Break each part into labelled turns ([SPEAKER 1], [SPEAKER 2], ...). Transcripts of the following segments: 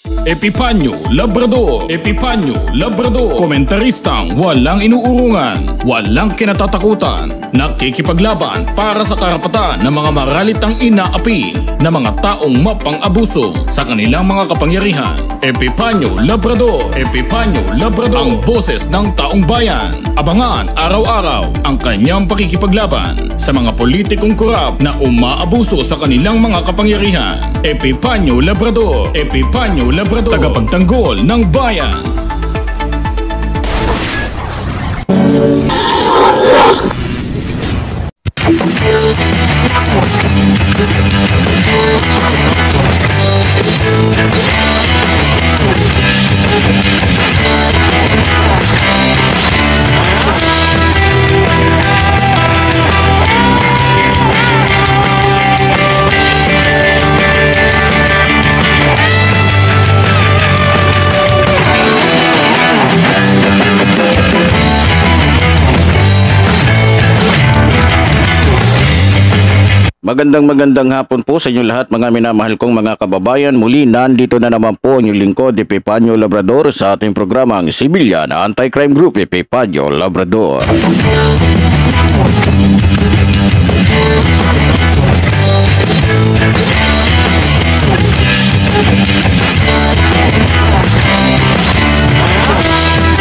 [SPEAKER 1] Epipanyo Labrador. Epipanyo Labrador. Komentaristang walang inuurungan, walang kinatatakutan, nakikipaglaban para sa karapatan ng mga maralitang inaapi na mga taong mapang-abuso sa kanilang mga kapangyarihan. Epipanyo Labrador. Epipanyo Labrador. Ang boses ng taong bayan. Abangan araw-araw ang kanyang pakikipaglaban sa mga politikong korap na umaabuso sa kanilang mga kapangyarihan. Epipanyo Labrador. Epipanyo Labrador. Tagapagtanggol ng bayan.
[SPEAKER 2] Magandang hapon po sa inyo lahat mga minamahal kong mga kababayan. Muli nandito na naman po ang inyong lingkod, Epipanyo Labrador, sa ating programang Sibilyan Anti-Crime Group, Epipanyo Labrador.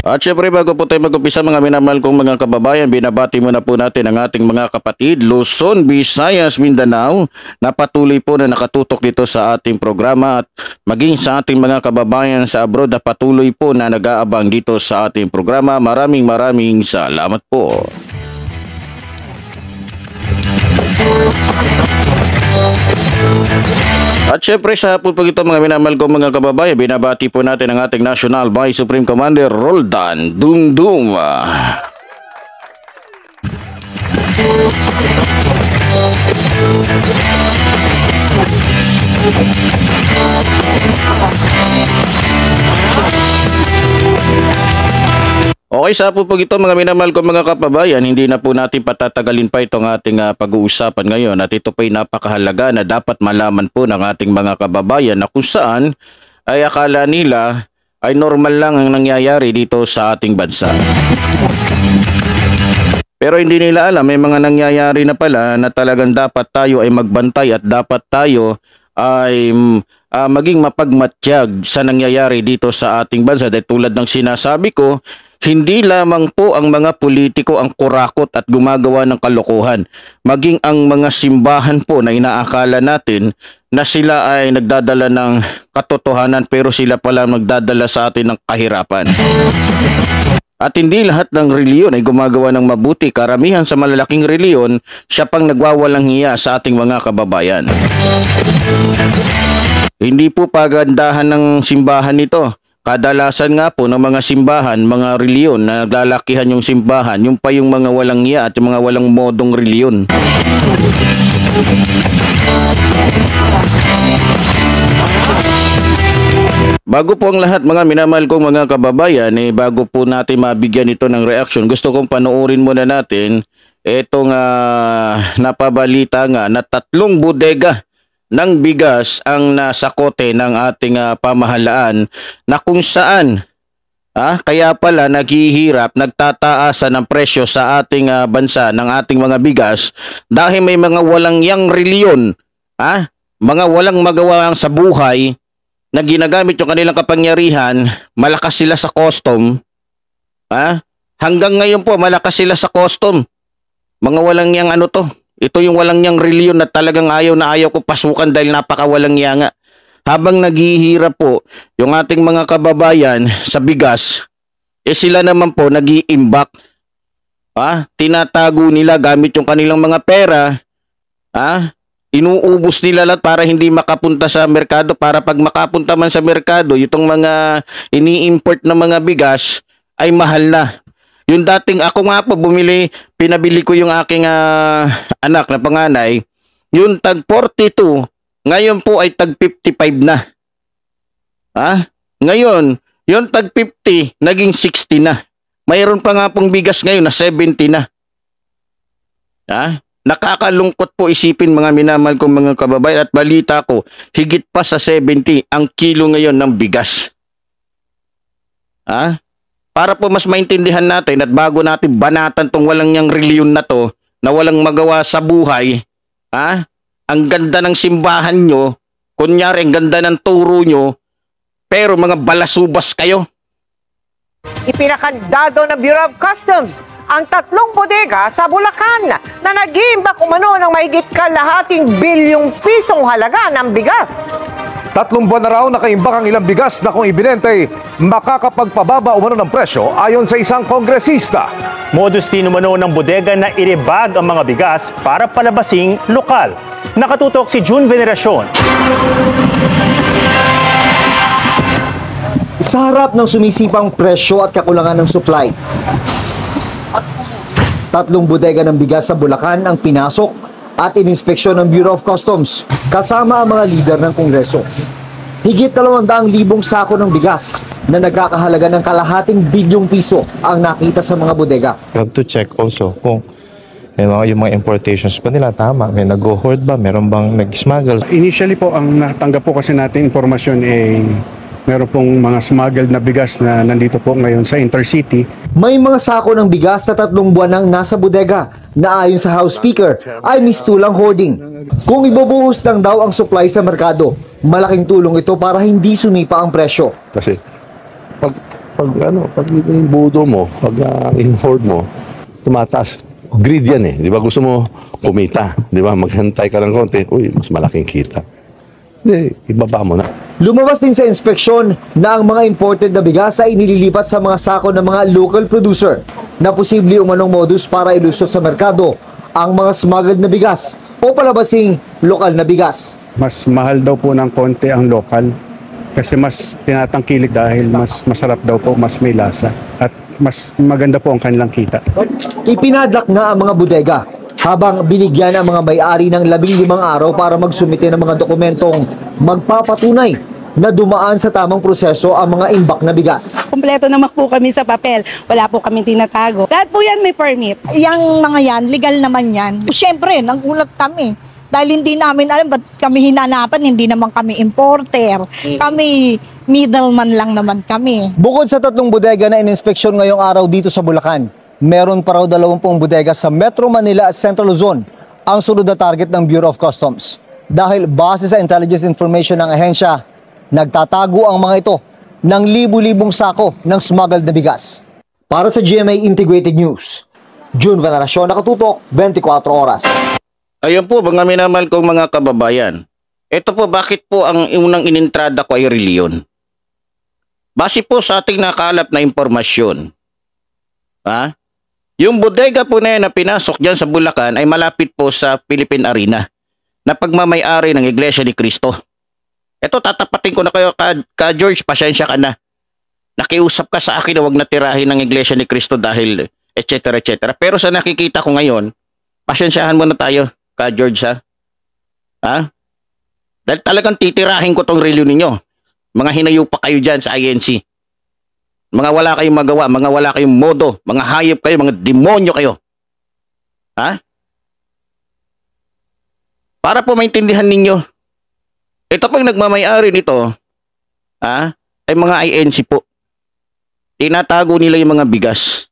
[SPEAKER 2] At syempre bago po tayo mag-umpisa mga minamahal kong mga kababayan, binabati muna po natin ang ating mga kapatid Luzon, Visayas, Mindanao na patuloy po na nakatutok dito sa ating programa, at maging sa ating mga kababayan sa abroad na patuloy po na nag-aabang dito sa ating programa. Maraming salamat po. At syempre sa hapon po ito mga minamahal ko mga kababayan, binabati po natin ang ating National Vice Supreme Commander Roldan Dumdum. Okay, sa po ito mga minamahal ko mga kababayan, hindi na po natin patatagalin pa itong ating pag-uusapan ngayon, at ito po'y napakahalaga na dapat malaman po ng ating mga kababayan na kung saan ay akala nila ay normal lang ang nangyayari dito sa ating bansa. Pero hindi nila alam, may mga nangyayari na pala na talagang dapat tayo ay magbantay at dapat tayo ay maging mapagmatyag sa nangyayari dito sa ating bansa. Dahil tulad ng sinasabi ko, hindi lamang po ang mga politiko ang kurakot at gumagawa ng kalokohan. Maging ang mga simbahan po na inaakala natin na sila ay nagdadala ng katotohanan, pero sila pala nagdadala sa atin ng kahirapan. At hindi lahat ng reliyon ay gumagawa ng mabuti. Karamihan sa malalaking reliyon, siya pang nagwawalang hiya sa ating mga kababayan. Hindi po pagandahan ng simbahan ito. Kadalasan nga po ng mga simbahan, mga reliyon na naglalakihan yung simbahan, yung pa yung mga walang hiya at yung mga walang modong reliyon. Bago po ang lahat mga minamahal kong mga kababayan, bago po natin mabigyan ito ng reaction, gusto kong panoorin muna natin itong napabalita nga na 3 bodega ng bigas ang nasa kote ng ating pamahalaan, na kung saan kaya pala naghihirap, nagtataasan ng presyo sa ating bansa ng ating mga bigas dahil may mga walang yang reliyon, mga walang magawa sa buhay na ginagamit yung kanilang kapangyarihan. Malakas sila sa custom. Hanggang ngayon po malakas sila sa custom. Mga walang yang ito yung walang yang reliyon na talagang ayaw na ayaw ko pasukan dahil napakawalang yang nga. Habang naghihirap po yung ating mga kababayan sa bigas, sila naman po nag-iimbak. Tinatago nila gamit yung kanilang mga pera. Inuubos nila lahat para hindi makapunta sa merkado, para pag makapunta man sa merkado, itong mga ini-import na mga bigas ay mahal na. Yung dating ako nga po pinabili ko yung aking anak na panganay, yung tag 42, ngayon po ay tag 55 na. Ngayon, yung tag 50, naging 60 na. Mayroon pa nga pong bigas ngayon na 70 na. Nakakalungkot po isipin mga minamahal kong mga kababayan, at balita ko, higit pa sa 70 ang kilo ngayon ng bigas. Para po mas maintindihan natin at bago natin banatan tong walang niyang reliyon na to, na walang magawa sa buhay, ang ganda ng simbahan nyo, kunyari ang ganda ng turo nyo, pero mga balasubas kayo.
[SPEAKER 3] Ipinakandado ng Bureau of Customs ang 3 bodega sa Bulacan na nag-iimbak umano ng mahigit kalahating bilyong pisong halaga ng bigas.
[SPEAKER 4] 3 buwan na raw nakaimbak ang ilang bigas na kung ibinente, makakapagpababa umano ng presyo ayon sa isang kongresista.
[SPEAKER 5] Modus din umano ng bodega na iribag ang mga bigas para palabasing lokal. Nakatutok si June Veneracion.
[SPEAKER 6] Sa harap ng sumisipang presyo at kakulangan ng supply, 3 bodega ng bigas sa Bulacan ang pinasok at ininspeksyon ng Bureau of Customs kasama ang mga lider ng Kongreso. Higit 200,000 sako ng bigas na nagkakahalaga ng kalahating bilyong piso ang nakita sa mga bodega.
[SPEAKER 7] You have to check also kung yung mga importations pa nila tama. May nag-hoard ba? Meron bang nag-smuggle?
[SPEAKER 8] Initially po, ang natanggap po kasi natin informasyon meron pong mga smuggled na bigas na nandito po ngayon sa Intercity.
[SPEAKER 6] May mga sako ng bigas na 3 buwan nang nasa bodega na ayon sa House Speaker ay mistulang hoarding. Kung ibubuhos lang daw ang supply sa merkado, malaking tulong ito para hindi sumipa ang presyo.
[SPEAKER 9] Kasi pag yung budo mo, pag in-hoard mo, tumataas. Greed yan eh. Di ba gusto mo kumita? Di ba maghantay ka ng konti, uy, mas malaking kita. Hindi, ibaba mo na.
[SPEAKER 6] Lumabas din sa inspeksyon na ang mga imported na bigas ay inililipat sa mga sako ng mga local producer na posible umanong modus para ilusot sa merkado ang mga smuggled na bigas o palabasing lokal na bigas.
[SPEAKER 8] Mas mahal daw po ng konti ang lokal kasi mas tinatangkilik dahil mas masarap daw po, mas may lasa at mas maganda po ang kanilang kita.
[SPEAKER 6] Ipinadlak na ang mga bodega habang binigyan ang mga may-ari ng 15 araw para magsumite ng mga dokumentong magpapatunay na dumaan sa tamang proseso ang mga imbak na bigas.
[SPEAKER 10] Kompleto naman po kami sa papel. Wala po kami tinatago. Lahat po yan may permit.
[SPEAKER 11] Yang mga yan, legal naman yan. Siyempre, nagulat kami. Dahil hindi namin alam ba't kami hinanapan, hindi naman kami importer. Kami middleman lang naman kami.
[SPEAKER 6] Bukod sa 3 bodega na ininspeksyon ngayong araw dito sa Bulacan, meron pa raw 20 bodega sa Metro Manila at Central Luzon ang sunod na target ng Bureau of Customs. Dahil base sa intelligence information ng ahensya, nagtatago ang mga ito ng libu-libong sako ng smuggled na bigas. Para sa GMA Integrated News, June Veneracion, nakatutok, 24 oras.
[SPEAKER 2] Ayun po, mga minamahal kong mga kababayan. Ito po, bakit po ang unang inintrada ko ay reliyon? Base po sa ating nakalap na impormasyon, yung bodega po na yan na pinasok dyan sa Bulacan ay malapit po sa Philippine Arena na pagmamay-ari ng Iglesia ni Cristo. Ito, tatapatin ko na kayo ka George, pasensya ka na. Nakiusap ka sa akin na wag natirahin ng Iglesia ni Cristo dahil etc. etc. Pero sa nakikita ko ngayon, pasensyahan mo na tayo ka George Dahil talagang titirahin ko tong reliyon ninyo. Mga hinayo pa kayo dyan sa INC. Mga wala kayong magawa, mga wala kayong modo, mga hayop kayo, mga demonyo kayo. Para po maintindihan ninyo, ito pang nagmamay-ari nito, ay mga INC po. Tinatago nila yung mga bigas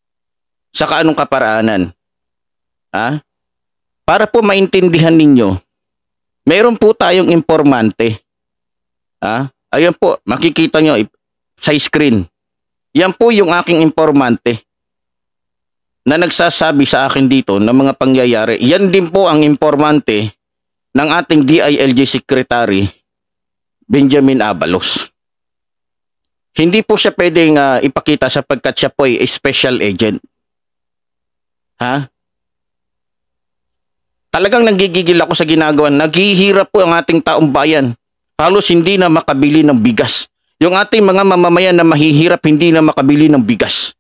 [SPEAKER 2] sa kaanong kaparaanan. Para po maintindihan ninyo, mayroon po tayong informante. Ayan po, makikita nyo sa screen. Yan po yung aking informante na nagsasabi sa akin dito ng mga pangyayari. Yan din po ang informante ng ating DILG Secretary Benjamin Abalos. Hindi po siya pwedeng ipakita sapagkat siya po ay special agent. Talagang nanggigigil ako sa ginagawa. Naghihirap po ang ating taong bayan. Halos hindi na makabili ng bigas. Yung ating mga mamamayan na mahihirap hindi na makabili ng bigas.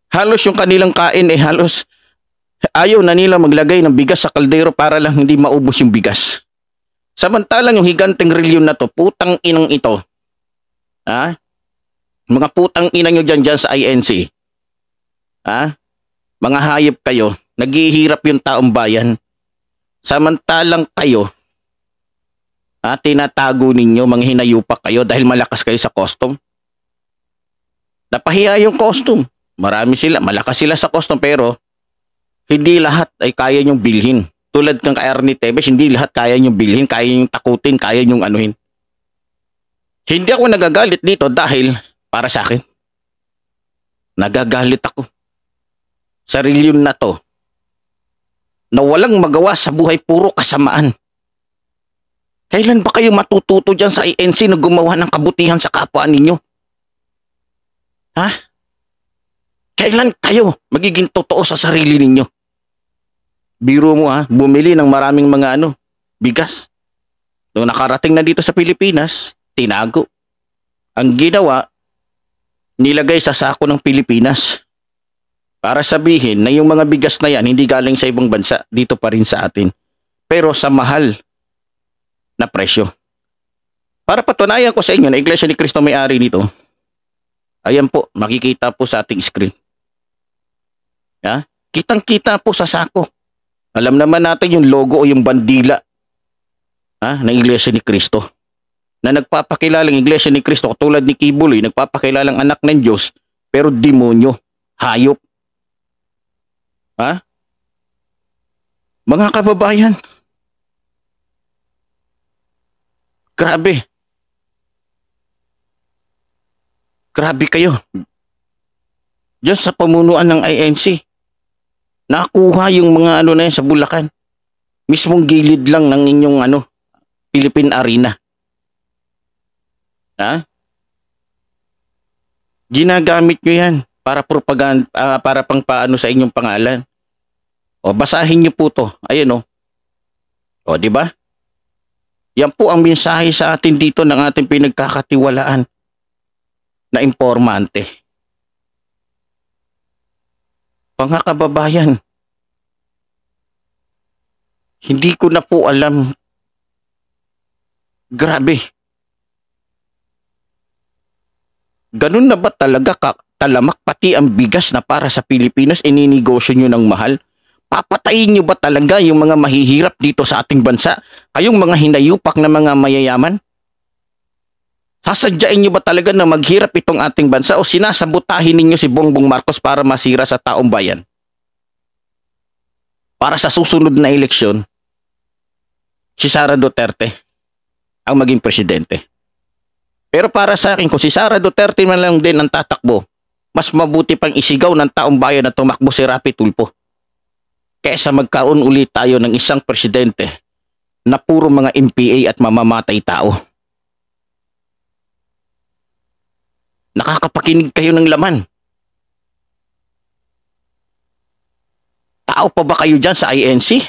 [SPEAKER 2] Halos yung kanilang kain halos ayaw na nila maglagay ng bigas sa kaldero para lang hindi maubos yung bigas. Samantalang yung higanteng reliyon na to, putang inang ito. Mga putang ina nyo dyan sa INC. Mga hayop kayo Naghihirap yung taong bayan. Samantalang kayo, tinatago ninyo, mga hinayupak kayo dahil malakas kayo sa custom. Napahiya yung custom. Marami sila, malakas sila sa custom, pero hindi lahat ay kaya nyong bilhin. Tulad kang kay Ernie Tevez, hindi lahat kaya nyong bilhin, kaya nyong takutin, kaya nyong anuhin. Hindi ako nagagalit dito dahil para sa akin. Nagagalit ako sa reliyon na to na walang magawa sa buhay, puro kasamaan. Kailan ba kayo matututo dyan sa INC na gumawa ng kabutihan sa kapwa ninyo? Ha? Kailan kayo magiging totoo sa sarili ninyo? Biro mo bumili ng maraming mga bigas. Nung nakarating na dito sa Pilipinas, tinago. Ang ginawa, nilagay sa sako ng Pilipinas. Para sabihin na yung mga bigas na yan hindi galing sa ibang bansa, dito pa rin sa atin. Pero sa mahal na presyo. Para patunayan ko sa inyo na Iglesia ni Cristo may-ari nito, ayan po, makikita po sa ating screen. Kitang-kita po sa sako. Alam naman natin yung logo o yung bandila ng Iglesia ni Cristo. Na nagpapakilalang Iglesia ni Cristo, tulad ni Kibuloy, nagpapakilalang anak ng Diyos, pero demonyo, hayop. Mga kababayan, grabe. Grabe kayo. Diyan sa pamunuan ng INC, nakuha yung mga na yan sa Bulacan. Mismong gilid lang ng inyong Philippine Arena. Ginagamit nyo yan para propaganda, para pang paano sa inyong pangalan. O basahin nyo po to. Ayan o, di ba? Yan po ang mensahe sa atin dito ng ating pinagkakatiwalaan na impormante. Mga kababayan, hindi ko na po alam. Grabe. Ganun na ba talaga talamak pati ang bigas na para sa Pilipinas ininegosyo nyo ng mahal? Papatayin nyo ba talaga yung mga mahihirap dito sa ating bansa? Kayong mga hinayupak na mga mayayaman? Sasadyain nyo ba talaga na maghirap itong ating bansa o sinasabutahin ninyo si Bongbong Marcos para masira sa taong bayan? Para sa susunod na eleksyon, si Sara Duterte ang maging presidente. Pero para sa akin, kung si Sara Duterte man lang din ang tatakbo, mas mabuti pang isigaw ng taong bayan na tumakbo si Rapi Tulfo kaysa magkaroon ulit tayo ng isang presidente na puro mga MPA at mamamatay tao. Nakakapakinig kayo ng laman. Tao pa ba kayo dyan sa INC?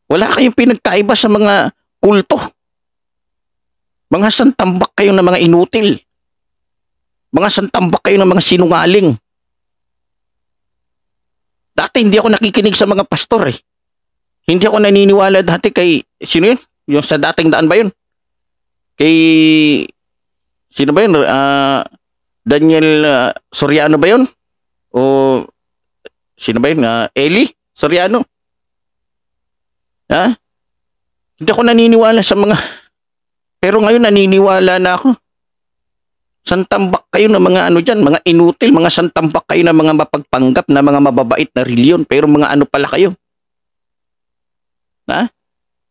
[SPEAKER 2] Wala kayong pinagkaiba sa mga kulto. Mga santambak kayo ng mga inutil. Mga santambak kayo ng mga sinungaling. Dati hindi ako nakikinig sa mga pastor . Hindi ako naniniwala dati kay, sino yun? Yung sa dating daan ba yun? Kay, sino ba yun? Daniel Soriano ba yun? O, sino ba yun? Eli Soriano? Hindi ako naniniwala sa mga, pero ngayon naniniwala na ako. Santambak kayo ng mga dyan, mga inutil, mga santambak kayo ng mga mapagpanggap na mga mababait na reliyon, pero mga pala kayo.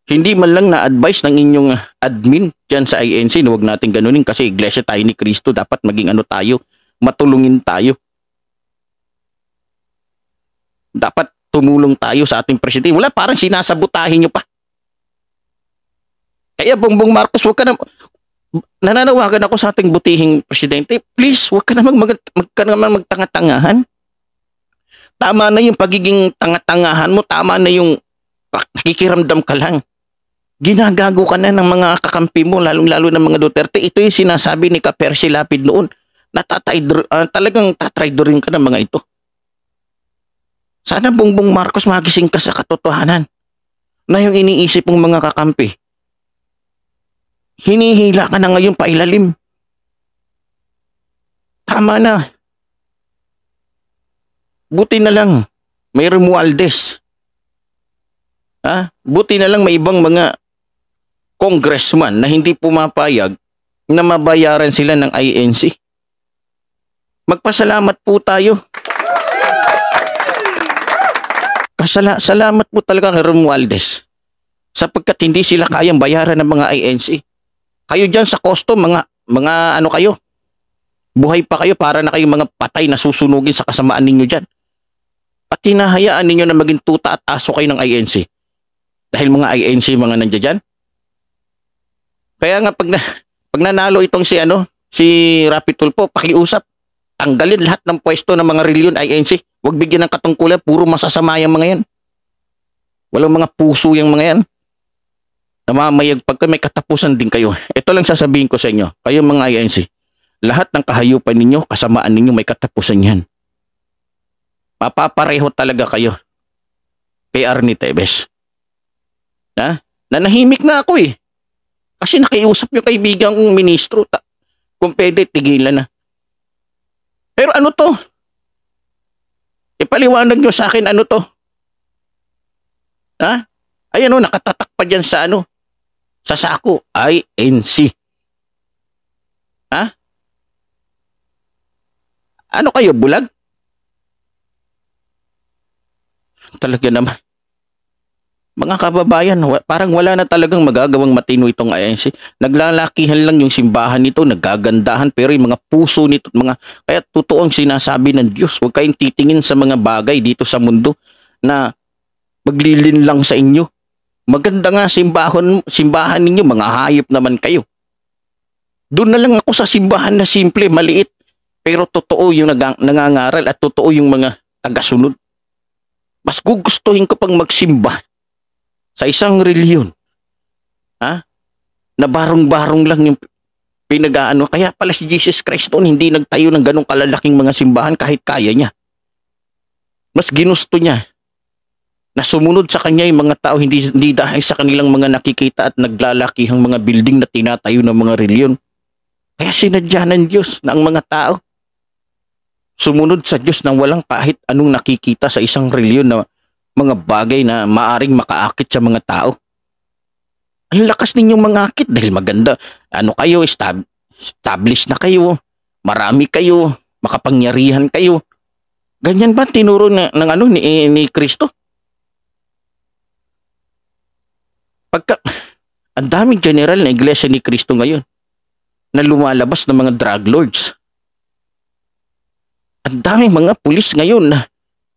[SPEAKER 2] Hindi man lang na-advise ng inyong admin dyan sa INC na huwag natin ganunin kasi Iglesia tayo ni Cristo, dapat maging tayo, matulungin tayo. Dapat tumulong tayo sa ating presidente. Wala, parang sinasabutahin nyo pa. Kaya Bongbong Marcos, huwag ka na, nananawagan ako sa ating butihing presidente, please, huwag ka naman magtanga-tangahan. Tama na yung pagiging tanga-tangahan mo, tama na yung nakikiramdam ka lang. Ginagago ka na ng mga kakampi mo, lalong-lalo ng mga Duterte. Ito yung sinasabi ni Percy Lapid noon, na talagang tatraidorin ka ng mga ito. Sana Bongbong Marcos magising ka sa katotohanan na yung iniisip mong mga kakampi. Hinihila ka na ngayon pailalim. Tama na. Buti na lang may Romualdez. Buti na lang may ibang mga congressman na hindi pumapayag na mabayaran sila ng INC. Magpasalamat po tayo. Salamat po talaga kay Romualdez sapagkat hindi sila kayang bayaran ng mga INC. Kayo dyan sa custom, mga ano kayo, buhay pa kayo para na kayong mga patay na susunugin sa kasamaan ninyo dyan. At hinahayaan ninyo na maging tuta at aso kayo ng INC. Dahil mga INC mga nandiyan dyan. Kaya nga pag nanalo itong si Rapi Tulfo, pakiusap. Tanggalin lahat ng pwesto ng mga reliyon INC. Huwag bigyan ng katungkulan, puro masasama yung mga yan. Walang mga puso yung mga yan. Namamayag pagka may katapusan din kayo. Ito lang sasabihin ko sa inyo, kayo mga INC. Lahat ng kahayupan ninyo, kasamaan ninyo, may katapusan yan. Mapapareho talaga kayo kay Arnie Tevez. Nanahimik na ako eh. Kasi nakiusap yung kaibigan kong ministro. Kung pwede, tigilan na. Pero ano to? Ipaliwanag nyo sa akin ano to? Ayan o, nakatatak pa dyan sa sa sako. INC. Ano kayo, bulag? Talaga naman. Mga kababayan, parang wala na talagang magagawang matino itong INC. Naglalakihan lang yung simbahan nito, nagagandahan, pero yung mga puso nito, kaya totoong sinasabi ng Diyos, huwag kayong titingin sa mga bagay dito sa mundo na maglilin lang sa inyo. Maganda nga simbahan ninyo, mga hayop naman kayo. Doon na lang ako sa simbahan na simple, maliit, pero totoo yung nangangaral at totoo yung mga tagasunod. Mas gugustuhin ko pang magsimba sa isang reliyon, na barong-barong lang yung pinag-aano. Kaya pala si Jesus Christ noon hindi nagtayo ng ganong kalalaking mga simbahan kahit kaya niya. Mas ginusto niya na sumunod sa kanya yung mga tao, hindi dahil sa kanilang mga nakikita at naglalakihang mga building na tinatayo ng mga reliyon. Kaya sinadya ng Diyos na ang mga tao sumunod sa Diyos nang walang kahit anong nakikita sa isang reliyon na mga bagay na maaring makaakit sa mga tao. Ang lakas ninyong mangakit dahil maganda. Kayo, established na kayo, marami kayo, makapangyarihan kayo. Ganyan ba tinuro ni Kristo? Ang daming general na iglesia ni Kristo ngayon na lumalabas ng mga drug lords. Ang daming mga pulis ngayon na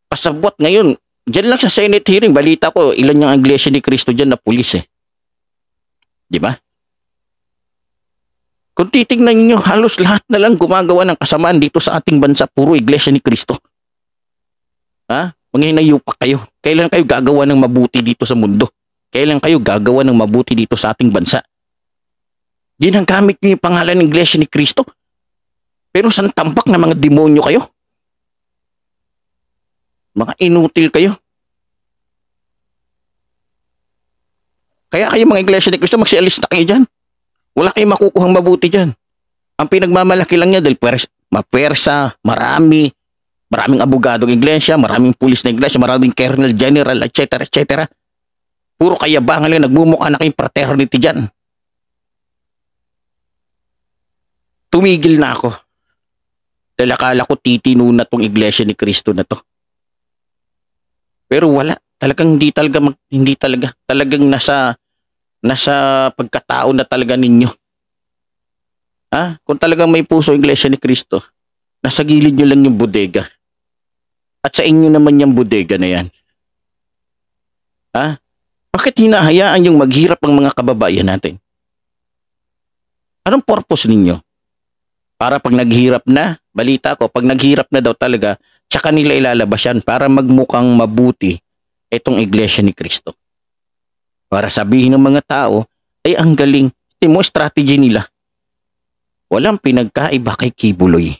[SPEAKER 2] pasabot ngayon. Diyan lang sa Senate hearing, balita ko, ilan yung iglesia ni Kristo dyan na pulis eh. Di ba? Kung titignan niyo, halos lahat na lang gumagawa ng kasamaan dito sa ating bansa, puro iglesia ni Kristo. Mga hinayupak kayo. Kailan kayo gagawa ng mabuti dito sa mundo? Kailan kayo gagawa ng mabuti dito sa ating bansa? Ginagamit niyo yung pangalan ng iglesia ni Kristo. Pero saan tambak na mga demonyo kayo? Mga inutil kayo. Kaya kayo mga iglesia ni Kristo, magsialis na kayo dyan. Wala kayong makukuhang mabuti dyan. Ang pinagmamalaki lang niya dahil mapersa, maraming abogadong iglesia, maraming pulis na iglesia, maraming colonel, general, etc. etc. Puro kayabangan lang, nagmumukha na kayong fraternity dyan. Tumigil na ako. Dahil akala ko titino na tong iglesia ni Kristo na to. Pero wala. Talagang hindi talaga. Talagang nasa pagkatao na talaga ninyo. Kung talagang may puso iglesia ni Kristo, nasa gilid nyo lang yung bodega. At sa inyo naman yung bodega na yan. Bakit hinahayaan yung maghirap ang mga kababayan natin? Anong purpose ninyo? Para pag naghirap na, balita ko, pag naghirap na daw talaga, tsaka nila ilalabas yan para magmukhang mabuti itong iglesia ni Kristo. Para sabihin ng mga tao, ay ang galing, mo strategy nila. Walang pinagkaiba kay Kibuloy.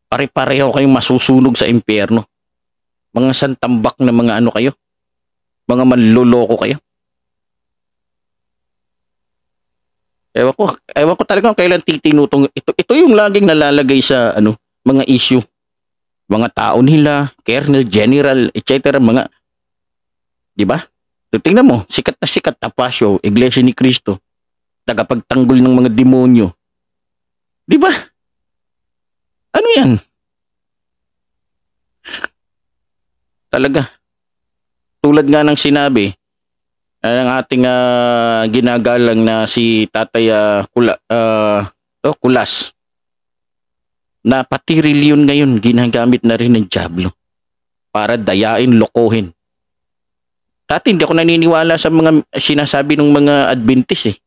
[SPEAKER 2] Pare-pareho kayong masusunog sa impyerno. Mga santambak na mga kayo. Mga manloloko kayo. Ewan ko talaga kung kailan titinutong ito yung laging nalalagay sa mga issue. mga tao nila, colonel, general, etc. mga, di ba? So, tingnan mo, sikat na pasyo, Iglesia ni Cristo, tagapagtanggol ng mga demonyo. Di ba? Ano yan? Talaga. Tulad nga ng sinabi ng ating ginagalang na si Tatay Kulas, na pati reliyon ngayon ginagamit na rin ng dyablo para dayain, lokohin. Dati hindi ako naniniwala sa mga sinasabi ng mga Adventist eh.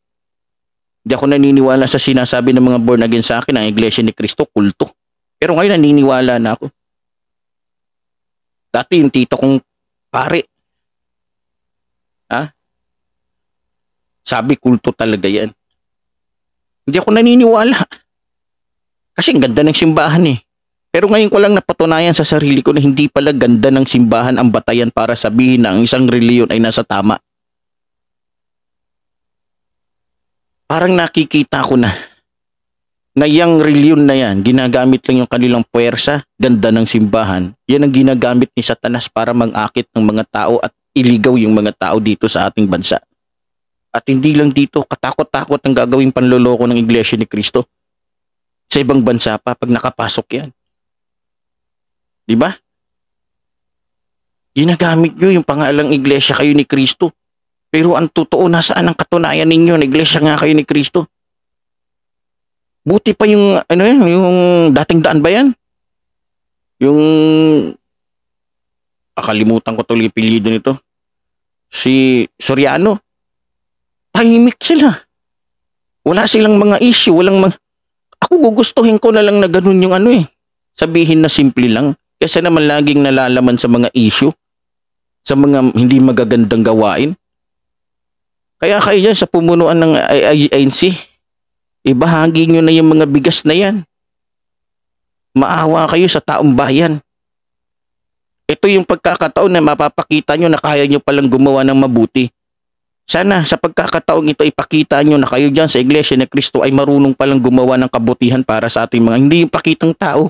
[SPEAKER 2] Hindi ako naniniwala sa sinasabi ng mga born again sa akin ang Iglesia ni Cristo, kulto. Pero ngayon naniniwala na ako. Dati yung tito kong pare, sabi kulto talaga yan. Hindi ako naniniwala. Kasi ang ganda ng simbahan eh. Pero ngayon ko lang napatunayan sa sarili ko na hindi pala ganda ng simbahan ang batayan para sabihin na ang isang reliyon ay nasa tama. Parang nakikita ko na yung reliyon na yan, ginagamit lang yung kanilang puwersa, ganda ng simbahan. Yan ang ginagamit ni Satanas para mang-akit ng mga tao at iligaw yung mga tao dito sa ating bansa. At hindi lang dito, katakot-takot ang gagawing panloloko ng Iglesia ni Cristo. Sa ibang bansa pa, pag nakapasok yan. Diba? Ginagamit nyo yung pangalang Iglesia kayo ni Cristo. Pero ang totoo, nasaan ang katunayan ninyo na Iglesia nga kayo ni Cristo? Buti pa yung, yung dating daan ba yan? Yung, akalimutan ko tuloy apelyido nito. Si Soriano. Tahimik sila. Wala silang mga issue, ako gugustuhin ko na lang na ganun yung sabihin na simple lang. Kasi naman laging nalalaman sa mga issue, sa mga hindi magagandang gawain. Kaya kayo dyan sa pumunuan ng INC, ibahagi nyo na yung mga bigas na yan. Maawa kayo sa taong bayan. Ito yung pagkakataon na mapapakita nyo na kaya nyo palang gumawa ng mabuti. Sana sa pagkakataong ito ipakita nyo na kayo dyan sa Iglesia ni Cristo ay marunong palang gumawa ng kabutihan para sa ating mga hindi yung pakitang tao.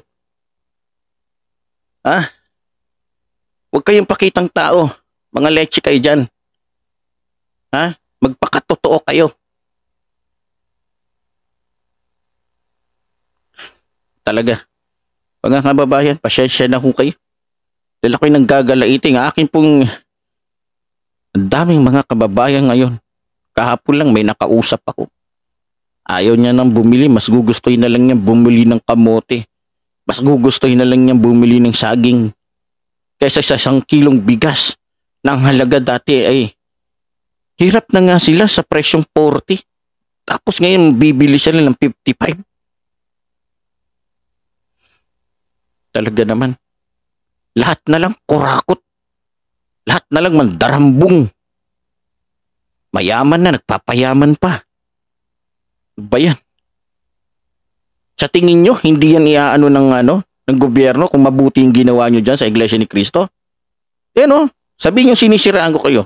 [SPEAKER 2] Huwag kayong pakitang tao. Mga leche kayo dyan. Magpakatotoo kayo. Talaga. Mga kababayan, pasyensya na ho kayo. Dahil ako'y nanggagalaiting. Akin pong ang daming mga kababayan ngayon. Kahapon lang may nakausap ako. Ayaw niya nang bumili. Mas gugustuhin na lang niya bumili ng kamote. Mas gugustuhin na lang niya bumili ng saging. Kaysa sa 1 kilong bigas. Na ang halaga dati ay hirap na nga sila sa presyong 40. Tapos ngayon bibili sila ng 55. Talaga naman. Lahat na lang kurakot. Lahat na lang mandarambong. Mayaman na, nagpapayaman pa. Ba yan? Sa tingin nyo, hindi yan iaano ng gobyerno kung mabuti yung ginawa nyo dyan sa Iglesia ni Cristo? Sabihin nyo sinisiraan ko kayo.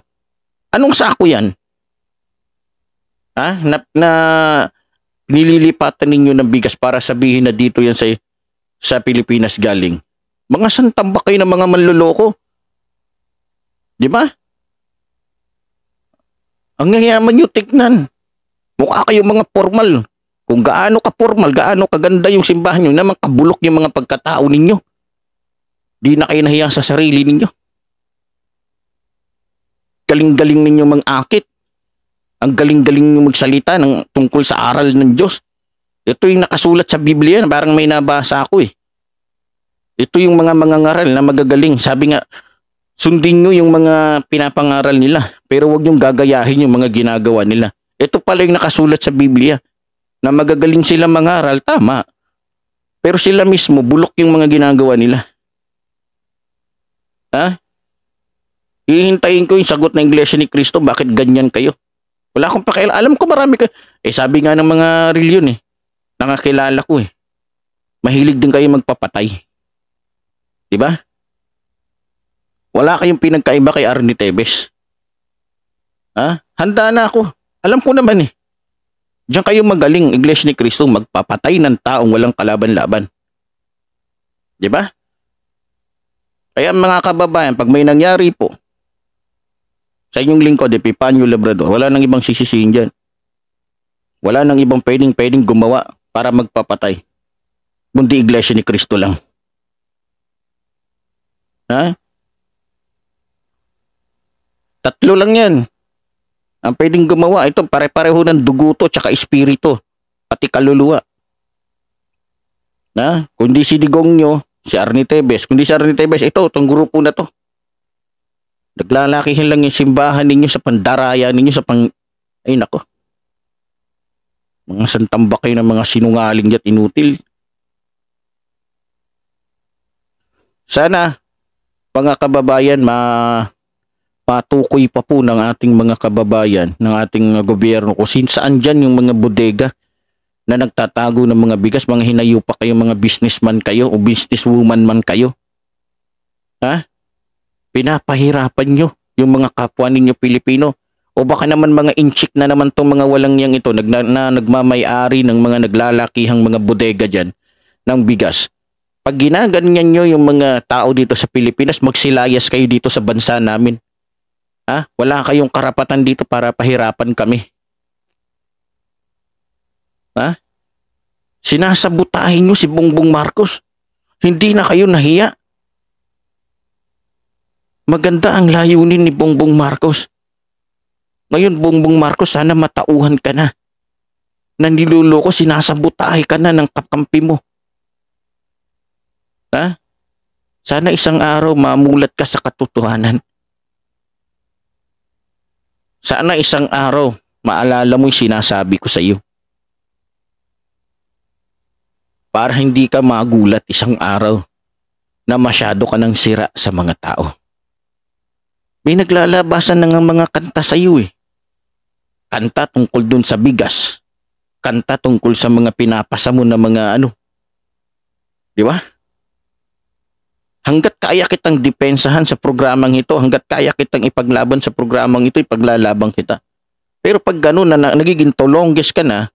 [SPEAKER 2] Anong sako yan? Na nililipatan ninyo ng bigas para sabihin na dito yan sa Pilipinas galing. Mga santambak kayo ng mga manloloko. Di ba? Ang yayaman nyo tignan. Mukha kayo mga formal. Kung gaano ka formal, gaano kaganda yung simbahan nyo, naman kabulok yung mga pagkatao ninyo. Di na kayo nahiya sa sarili ninyo. Galing-galing ninyo mang-akit. Ang galing-galing nyo magsalita tungkol sa aral ng Diyos. Ito yung nakasulat sa Biblia, parang may nabasa ako eh. Ito yung mga ngaral na magagaling. Sabi nga, sundin nyo yung mga pinapangaral nila, pero huwag nyong gagayahin yung mga ginagawa nila. Ito pala yung nakasulat sa Biblia, na magagaling sila mangaral, tama. Pero sila mismo, bulok yung mga ginagawa nila. Hihintayin ko yung sagot ng Iglesia ni Cristo, bakit ganyan kayo? Wala akong pakialam. Alam ko marami kayo. Sabi nga ng mga reliyon nakakilala ko mahilig din kayo magpapatay. Diba? Wala kayong pinagkaiba kay Arnie Tevez. Handa na ako. Alam ko naman Diyan kayo magaling, Iglesia ni Cristo, magpapatay ng taong walang kalaban-laban. Diba? Kaya mga kababayan, pag may nangyari po sa inyong lingkod, Epipanyo Labrador, wala nang ibang sisisihin dyan. Wala nang ibang pwedeng gumawa para magpapatay. Kundi Iglesia ni Cristo lang. Ha? Tatlo lang yan. Ang pwedeng gumawa, ito pare-pareho ng dugo to, tsaka espiritu, pati kaluluwa. Na? Kundi si Digong nyo, si Arnie Tevez. Kundi si Arnie Tevez, ito, itong grupo na to. Naglalakihin lang yung simbahan ninyo sa pandaraya ninyo sa ay nako. Mga santambak kayo ng mga sinungaling at inutil. Sana, mga kababayan, matukoy pa po ng ating mga kababayan, ng ating gobyerno kung saan dyan yung mga bodega na nagtatago ng mga bigas, mga hinayo pa kayo, mga businessman kayo o businesswoman man kayo. Ha? Pinapahirapan nyo yung mga kapwa ninyo Pilipino. O baka naman mga inchik na naman tong mga walang yang ito na nagmamay-ari ng mga naglalakihang mga bodega dyan ng bigas. Pag ginaganyan nyo yung mga tao dito sa Pilipinas, magsilayas kayo dito sa bansa namin. Ha? Wala kayong karapatan dito para pahirapan kami. Ha? Sinasabutahin nyo si Bongbong Marcos. Hindi na kayo nahiya. Maganda ang layunin ni Bongbong Marcos. Ngayon, Bongbong Marcos, sana matauhan ka na. Na niluloko, sinasabutahe ka na ng kakampi mo. Ha? Sana isang araw mamulat ka sa katotohanan. Sana isang araw maalala mo yung sinasabi ko sa iyo. Para hindi ka magulat isang araw na masyado ka nang sira sa mga tao. May naglalabasan ng mga kanta sa iyo eh. Kanta tungkol dun sa bigas. Kanta tungkol sa mga pinapasa mo na mga ano. Di ba? Hanggat kaya kitang depensahan sa programang ito, hanggat kaya kitang ipaglaban sa programang ito, ipaglalabang kita. Pero pag gano'n na nagiging tolongges ka na,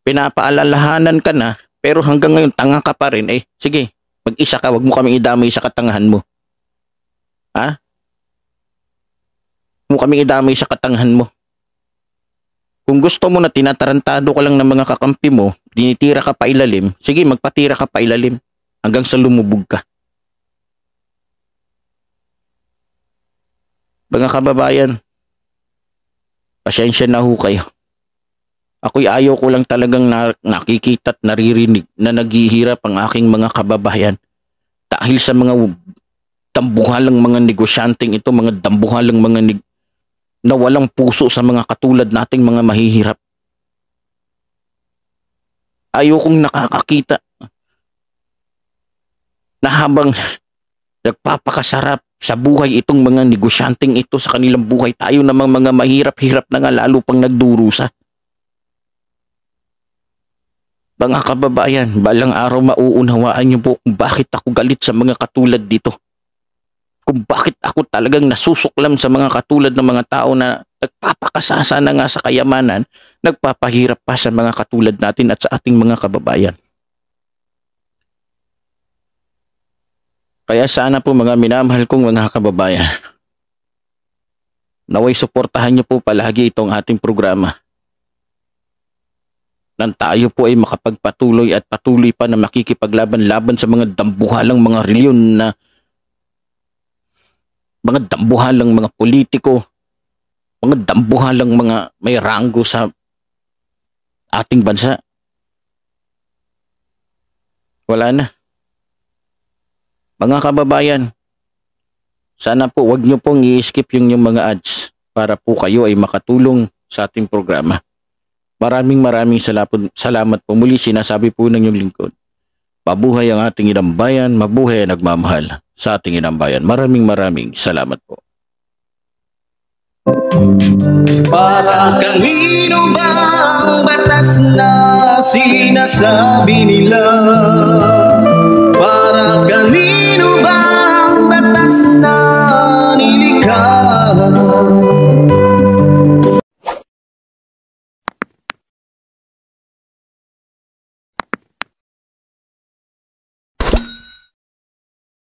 [SPEAKER 2] pinapaalalahanan ka na, pero hanggang ngayon tanga ka pa rin, eh sige, mag-isa ka, wag mo kaming idamay sa katangahan mo. Ha? Mo kaming idamay sa katangahan mo. Kung gusto mo na tinatarantado ka lang ng mga kakampi mo, dinitira ka pa ilalim, sige magpatira ka pa ilalim hanggang sa lumubog ka. Mga kababayan, pasensya na ho kayo. Ako'y ayaw ko lang talagang nakikita at naririnig na naghihirap ang aking mga kababayan dahil sa mga dambuhalang mga negosyanteng ito, mga dambuhalang mga na walang puso sa mga katulad nating mga mahihirap. Ayaw kong nakakakita na habang nagpapakasarap sa buhay itong mga negosyanteng ito sa kanilang buhay, tayo namang mga mahirap-hirap na nga lalo pang nagdurusa. Mga kababayan, balang araw mauunawaan niyo po kung bakit ako galit sa mga katulad dito. Kung bakit ako talagang nasusuklam sa mga katulad ng mga tao na nagpapakasasa na nga sa kayamanan, nagpapahirap pa sa mga katulad natin at sa ating mga kababayan. Kaya sana po mga minamahal kong mga kababayan, naway suportahan niyo po palagi itong ating programa. Nang tayo po ay makapagpatuloy at patuloy pa na makikipaglaban-laban sa mga dambuhalang mga reliyon na mga dambuhalang mga politiko, mga dambuhalang mga may ranggo sa ating bansa. Wala na. Mga kababayan, sana po wag nyo pong i-skip yung mga ads para po kayo ay makatulong sa ating programa. Maraming salamat po. Muli sinasabi po ng inyong lingkod. Mabuhay ang ating inang bayan, mabuhay ang nagmamahal sa ating inang bayan. Maraming salamat po.
[SPEAKER 12] Para kanino ba ang batas na sinasabi nila?